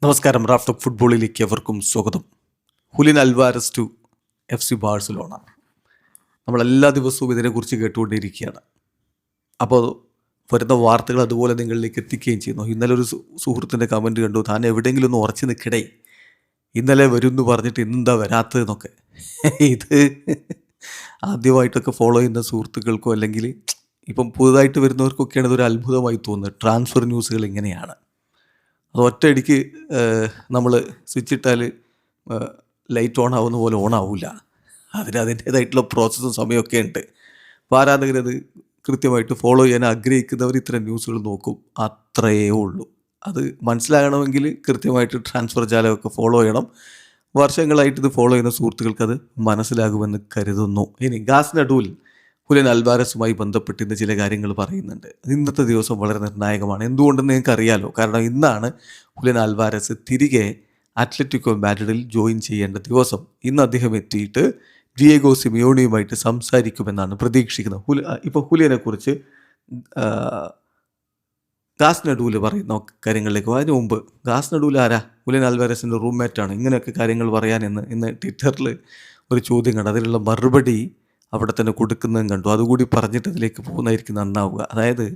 നമസ്കാരം. Raf talk ഫുട്ബോളിലേക്ക് എവർക്കും സ്വാഗതം. Julian Alvarez to FC Barcelona. നമ്മളെല്ലാ ദിവസവും ഇതിനെക്കുറിച്ച് കേട്ടുകൊണ്ടിരിക്കുകയാണ്. അപ്പോൾ വരുന്ന വാർത്തകൾ അതുപോലെ നിങ്ങളിലേക്ക് എത്തിക്കുകയും ചെയ്യുന്നു. ഇന്നലെ ഒരു സുഹൃത്തിൻ്റെ കമൻറ്റ് കണ്ടു, താൻ എവിടെയെങ്കിലും ഒന്ന് ഉറച്ചു നിൽക്കടേ, ഇന്നലെ വരും എന്ന് പറഞ്ഞിട്ട് ഇന്നെന്താ വരാത്തതെന്നൊക്കെ. ഇത് ആദ്യമായിട്ടൊക്കെ ഫോളോ ചെയ്യുന്ന സുഹൃത്തുക്കൾക്കോ അല്ലെങ്കിൽ ഇപ്പം പുതുതായിട്ട് വരുന്നവർക്കൊക്കെയാണ് ഇതൊരു അത്ഭുതമായി തോന്നുന്നത്. ട്രാൻസ്ഫർ ന്യൂസുകൾ ഇങ്ങനെയാണ്. അത് ഒറ്റയടിക്ക് നമ്മൾ സ്വിച്ച് ഇട്ടാൽ ലൈറ്റ് ഓൺ ആവുന്ന പോലെ ഓൺ ആവില്ല. അതിൻ്റേതായിട്ടുള്ള പ്രോസസ്സും സമയമൊക്കെ ഉണ്ട്. അപ്പോൾ ആരാധകരത് കൃത്യമായിട്ട് ഫോളോ ചെയ്യാൻ ആഗ്രഹിക്കുന്നവർ ഇത്തരം ന്യൂസുകൾ നോക്കും, അത്രയേ ഉള്ളൂ. അത് മനസ്സിലാകണമെങ്കിൽ കൃത്യമായിട്ട് ട്രാൻസ്ഫർ ജാലമൊക്കെ ഫോളോ ചെയ്യണം. വർഷങ്ങളായിട്ട് ഇത് ഫോളോ ചെയ്യുന്ന സുഹൃത്തുക്കൾക്ക് അത് മനസ്സിലാകുമെന്ന് കരുതുന്നു. ഇനി ഗാസ്നഡൂൽ ഹുലിൻ അൽവാരസുമായി ബന്ധപ്പെട്ട് ഇന്ന് ചില കാര്യങ്ങൾ പറയുന്നുണ്ട്. ഇന്നത്തെ ദിവസം വളരെ നിർണായകമാണ്. എന്തുകൊണ്ടെന്ന് നിങ്ങൾക്ക് അറിയാലോ. കാരണം ഇന്നാണ് ഹുലിൻ അൽവാരസ് തിരികെ അത്ലറ്റിക്കോ മാഡ്രിഡിൽ ജോയിൻ ചെയ്യേണ്ട ദിവസം. ഇന്ന് അദ്ദേഹം എത്തിയിട്ട് ഡിയേഗോ സിമിയോണിയുമായിട്ട് സംസാരിക്കുമെന്നാണ് പ്രതീക്ഷിക്കുന്നത്. ഇപ്പോൾ ഹുലിയനെ കുറിച്ച് ഗാസ്നഡൂൽ പറയുന്ന കാര്യങ്ങളിലേക്ക് അതിന് മുമ്പ് ഗാസ്നഡൂൽ ആരാ? ഹുലിൻ അൽവാരസിൻ്റെ റൂംമേറ്റാണ്. ഇങ്ങനെയൊക്കെ കാര്യങ്ങൾ പറയാനെന്ന് ഇന്ന് ട്വിറ്ററിൽ ഒരു ചോദ്യം കണ്ടു. അതിനുള്ള മറുപടി അവിടെ തന്നെ കൊടുക്കുന്നതും കണ്ടു. അതുകൂടി പറഞ്ഞിട്ട് ഇതിലേക്ക് പോകുന്നതായിരിക്കും നന്നാവുക. അതായത്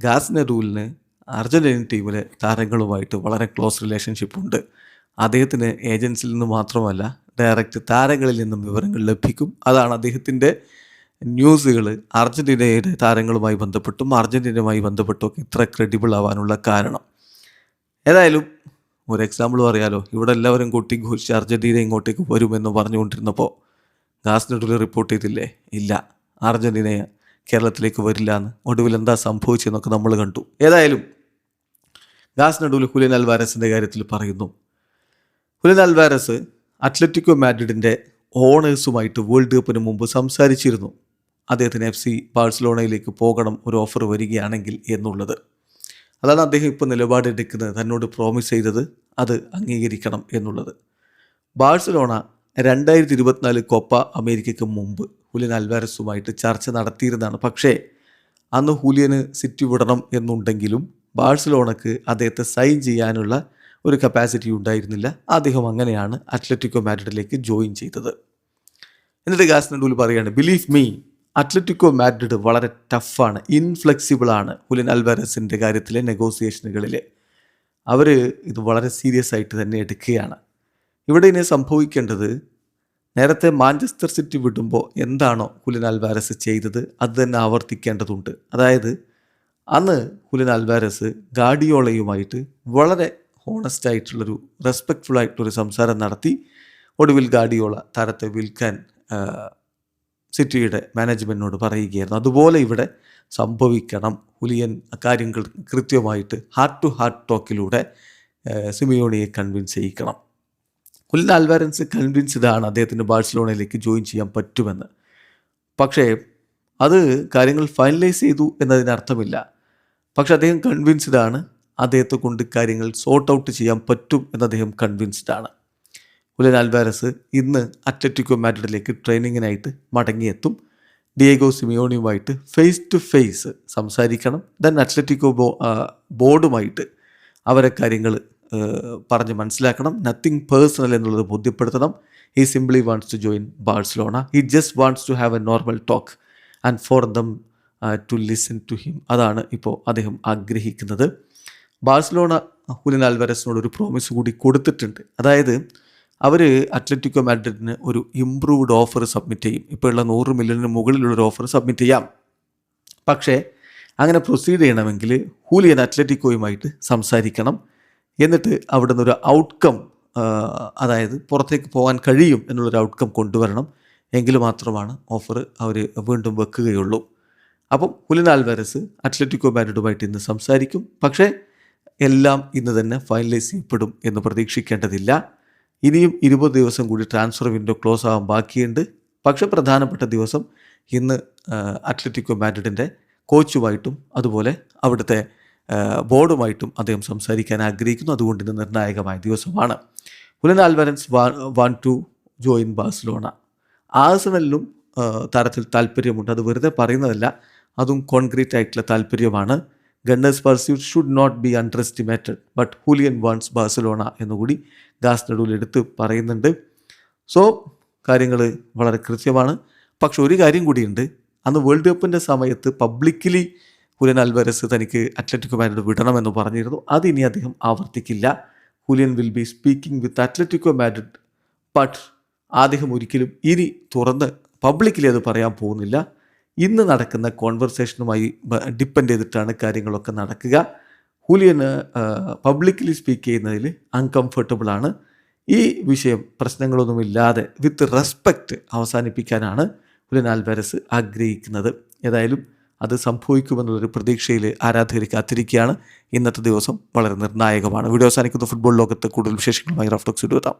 ഗാസ്നഡൂലിന് അർജൻറ്റീൻ ടീമിലെ താരങ്ങളുമായിട്ട് വളരെ ക്ലോസ് റിലേഷൻഷിപ്പ് ഉണ്ട്. അദ്ദേഹത്തിന് ഏജൻസിയിൽ നിന്ന് മാത്രമല്ല ഡയറക്റ്റ് താരങ്ങളിൽ നിന്നും വിവരങ്ങൾ ലഭിക്കും. അതാണ് അദ്ദേഹത്തിൻ്റെ ന്യൂസുകൾ അർജൻറ്റീനയുടെ താരങ്ങളുമായി ബന്ധപ്പെട്ടും അർജൻറ്റീനയുമായി ബന്ധപ്പെട്ടുമൊക്കെ ഇത്ര ക്രെഡിബിൾ ആവാനുള്ള കാരണം. ഏതായാലും ഒരു എക്സാമ്പിൾ പറയാലോ. ഇവിടെ എല്ലാവരും കൊട്ടിഘോഷിച്ച് അർജൻറ്റീന ഇങ്ങോട്ടേക്ക് വരുമെന്ന് പറഞ്ഞുകൊണ്ടിരുന്നപ്പോൾ ഗാസ്നഡൂൽ റിപ്പോർട്ട് ചെയ്തില്ലേ, ഇല്ല അർജൻറ്റീന കേരളത്തിലേക്ക് വരില്ല എന്ന്. ഒടുവിൽ എന്താ സംഭവിച്ചതെന്നൊക്കെ നമ്മൾ കണ്ടു. ഏതായാലും ഗാസ്നഡൂൽ ഹുലിൻ അൽവാരസിൻ്റെ കാര്യത്തിൽ പറയുന്നു. ഹുലിൻ അൽവാരസ് അത്ലറ്റിക്കോ മാഡ്രിഡിൻ്റെ ഓണേഴ്സുമായിട്ട് വേൾഡ് കപ്പിന് മുമ്പ് സംസാരിച്ചിരുന്നു. അദ്ദേഹത്തിന് FC ബാഴ്സലോണയിലേക്ക് പോകണം, ഒരു ഓഫർ വരികയാണെങ്കിൽ എന്നുള്ളത്. അതാണ് അദ്ദേഹം ഇപ്പോൾ നിലപാടെടുക്കുന്നത്. തന്നോട് പ്രോമിസ് ചെയ്തത് അത് അംഗീകരിക്കണം എന്നുള്ളത്. ബാഴ്സലോണ 2024 കോപ്പ അമേരിക്കയ്ക്ക് മുമ്പ് ഹുലിൻ അൽവാരസുമായിട്ട് ചർച്ച നടത്തിയിരുന്നതാണ്. പക്ഷേ അന്ന് ഹുലിയന് സിറ്റി വിടണം എന്നുണ്ടെങ്കിലും ബാഴ്സലോണക്ക് അദ്ദേഹത്തെ സൈൻ ചെയ്യാനുള്ള ഒരു കപ്പാസിറ്റി ഉണ്ടായിരുന്നില്ല. അദ്ദേഹം അങ്ങനെയാണ് അത്ലറ്റിക്കോ മാഡ്രിഡിലേക്ക് ജോയിൻ ചെയ്തത്. എന്നിട്ട് ഗാസ്നഡൂൽ പറയുകയാണ്, ബിലീവ് മീ, അത്ലറ്റിക്കോ മാഡ്രിഡ് വളരെ ടഫാണ്, ഇൻഫ്ലെക്സിബിളാണ് ഹുലിൻ അൽവാരസിൻ്റെ കാര്യത്തിലെ നെഗോസിയേഷനുകളിൽ. അവർ ഇത് വളരെ സീരിയസ് ആയിട്ട് തന്നെ എടുക്കുകയാണ്. ഇവിടെ ഇനി സംഭവിക്കേണ്ടത്, നേരത്തെ മാഞ്ചസ്റ്റർ സിറ്റി വിടുമ്പോൾ എന്താണോ ഹുലിൻ അൽവാരസ് ചെയ്തത് അത് തന്നെ ആവർത്തിക്കേണ്ടതുണ്ട്. അതായത് അന്ന് ഹുലിൻ അൽവാരസ് ഗാർഡിയോളയുമായിട്ട് വളരെ ഹോണസ്റ്റ് ആയിട്ടുള്ളൊരു റെസ്പെക്റ്റ്ഫുൾ ആയിട്ടുള്ളൊരു സംസാരം നടത്തി. ഒടുവിൽ ഗാർഡിയോള താരത്തെ വിൽക്കാൻ സിറ്റിയുടെ മാനേജ്മെൻറ്റിനോട് പറയുകയായിരുന്നു. അതുപോലെ ഇവിടെ സംഭവിക്കണം. ഹുലിയൻ കാര്യങ്ങൾ കൃത്യമായിട്ട് ഹാർട്ട് ടു ഹാർട്ട് ടോക്കിലൂടെ സിമിയോണിയെ കൺവിൻസ് ചെയ്യിക്കണം. ഹുലിൻ അൽവാരസ് കൺവിൻസ്ഡാണ് അദ്ദേഹത്തിന് ബാഴ്സലോണയിലേക്ക് ജോയിൻ ചെയ്യാൻ പറ്റുമെന്ന്. പക്ഷേ അത് കാര്യങ്ങൾ ഫൈനലൈസ് ചെയ്തു എന്നതിനർത്ഥമില്ല. പക്ഷെ അദ്ദേഹം കൺവിൻസ്ഡാണ്, അദ്ദേഹത്തെ കൊണ്ട് കാര്യങ്ങൾ സോർട്ട് ഔട്ട് ചെയ്യാൻ പറ്റും എന്ന് അദ്ദേഹം കൺവിൻസ്ഡാണ്. ഹുലിൻ അൽവാരസ് ഇന്ന് അത്ലറ്റിക്കോ മാഡ്രിഡിലേക്ക് ട്രെയിനിങ്ങിനായിട്ട് മടങ്ങിയെത്തും. ഡിയേഗോ സിമിയോണിയുമായിട്ട് ഫേസ് ടു ഫേസ് സംസാരിക്കണം. ദെൻ അത്ലറ്റിക്കോ ബോർഡുമായിട്ട് അവരെ കാര്യങ്ങൾ പറഞ്ഞ് മനസ്സിലാക്കണം. നത്തിങ് പേഴ്സണൽ എന്നുള്ളത് ബോധ്യപ്പെടുത്തണം. He simply wants to join Barcelona. He just wants to have a normal talk and for them to listen to him. അതാണ് ഇപ്പോൾ അദ്ദേഹം ആഗ്രഹിക്കുന്നത്. ബാഴ്സലോണ ഹുലിൻ അൽവാരസിനോട് ഒരു പ്രോമിസ് കൂടി കൊടുത്തിട്ടുണ്ട്. അതായത് അവർ അത്ലറ്റിക്കോ മാഡ്രിഡിന് ഒരു ഇംപ്രൂവ്ഡ് ഓഫർ സബ്മിറ്റ് ചെയ്യും. ഇപ്പോൾ ഉള്ള 100 മില്യണിന് മുകളിലുള്ളൊരു ഓഫർ സബ്മിറ്റ് ചെയ്യാം. പക്ഷേ അങ്ങനെ പ്രൊസീഡ് ചെയ്യണമെങ്കിൽ ഹുലിയൻ അത്ലറ്റിക്കോയുമായിട്ട് സംസാരിക്കണം. എന്നിട്ട് അവിടെ നിന്നൊരു ഔട്ട്കം, അതായത് പുറത്തേക്ക് പോകാൻ കഴിയും എന്നുള്ളൊരു ഔട്ട്കം കൊണ്ടുവരണം. എങ്കിൽ മാത്രമാണ് ഓഫർ അവർ വീണ്ടും വെക്കുകയുള്ളൂ. അപ്പം ഹുലിൻ അൽവാരസ് അത്ലറ്റിക്കോ മാഡ്രിഡുമായിട്ട് ഇന്ന് സംസാരിക്കും. പക്ഷേ എല്ലാം ഇന്ന് തന്നെ ഫൈനലൈസ് ചെയ്യപ്പെടും എന്ന് പ്രതീക്ഷിക്കേണ്ടതില്ല. ഇനിയും 20 ദിവസം കൂടി ട്രാൻസ്ഫർ വിൻഡോ ക്ലോസ് ആവാൻ ബാക്കിയുണ്ട്. പക്ഷേ പ്രധാനപ്പെട്ട ദിവസം ഇന്ന് അത്ലറ്റിക്കോ മാഡ്രിഡിൻ്റെ കോച്ചുമായിട്ടും അതുപോലെ അവിടുത്തെ ബോർഡുമായിട്ടും അദ്ദേഹം സംസാരിക്കാൻ ആഗ്രഹിക്കുന്നു. അതുകൊണ്ട് ഇന്ന് നിർണായകമായ ദിവസമാണ്. Julian Alvarez want to join Barcelona. ആഴ്സണലിലും താരത്തിൽ താല്പര്യമുണ്ട്. അത് വെറുതെ പറയുന്നതല്ല, അതും കോൺക്രീറ്റ് ആയിട്ടുള്ള താല്പര്യമാണ്. Gunners pursuit should not be underestimated but Julian wants Barcelona എന്നുകൂടി ഗാസ്നഡൂൽ എടുത്ത് പറയുന്നുണ്ട്. സോ കാര്യങ്ങൾ വളരെ കൃത്യമാണ്. പക്ഷെ ഒരു കാര്യം കൂടിയുണ്ട്, അന്ന് വേൾഡ് കപ്പിൻ്റെ സമയത്ത് പബ്ലിക്കലി ഹൂലിയൻ അൽവാരസ് തനിക്ക് അത്ലറ്റിക്കോ മാഡ്രിഡ് വിടണമെന്ന് പറഞ്ഞിരുന്നു. അതിനി അദ്ദേഹം ആവർത്തിക്കില്ല. Julian will be speaking with Atletico Madrid, but അദ്ദേഹം ഒരിക്കലും ഇനി തുറന്ന് പബ്ലിക്കലി അത് പറയാൻ പോകുന്നില്ല. ഇന്ന് നടക്കുന്ന കോൺവെർസേഷനുമായി ഡിപ്പെൻഡ് ചെയ്തിട്ടാണ് കാര്യങ്ങളൊക്കെ നടക്കുക. ഹൂലിയന് പബ്ലിക്കലി സ്പീക്ക് ചെയ്യുന്നതിൽ അൺകംഫർട്ടബിൾ ആണ്. ഈ വിഷയം പ്രശ്നങ്ങളൊന്നുമില്ലാതെ വിത്ത് റെസ്പെക്റ്റ് അവസാനിപ്പിക്കാനാണ് ഹൂലിയൻ ആൽവാരസ് ആഗ്രഹിക്കുന്നത്. ഏതായാലും അത് സംഭവിക്കുമെന്നുള്ളൊരു പ്രതീക്ഷയിൽ ആരാധകർ കാത്തിരിക്കുകയാണ്. ഇന്നത്തെ ദിവസം വളരെ നിർണായകമാണ്. വീഡിയോ അവസാനിക്കുന്ന ഫുട്ബോൾ ലോകത്ത് കൂടുതൽ വിശേഷങ്ങളുമായി റഫ് ടോക്സ് എത്താം.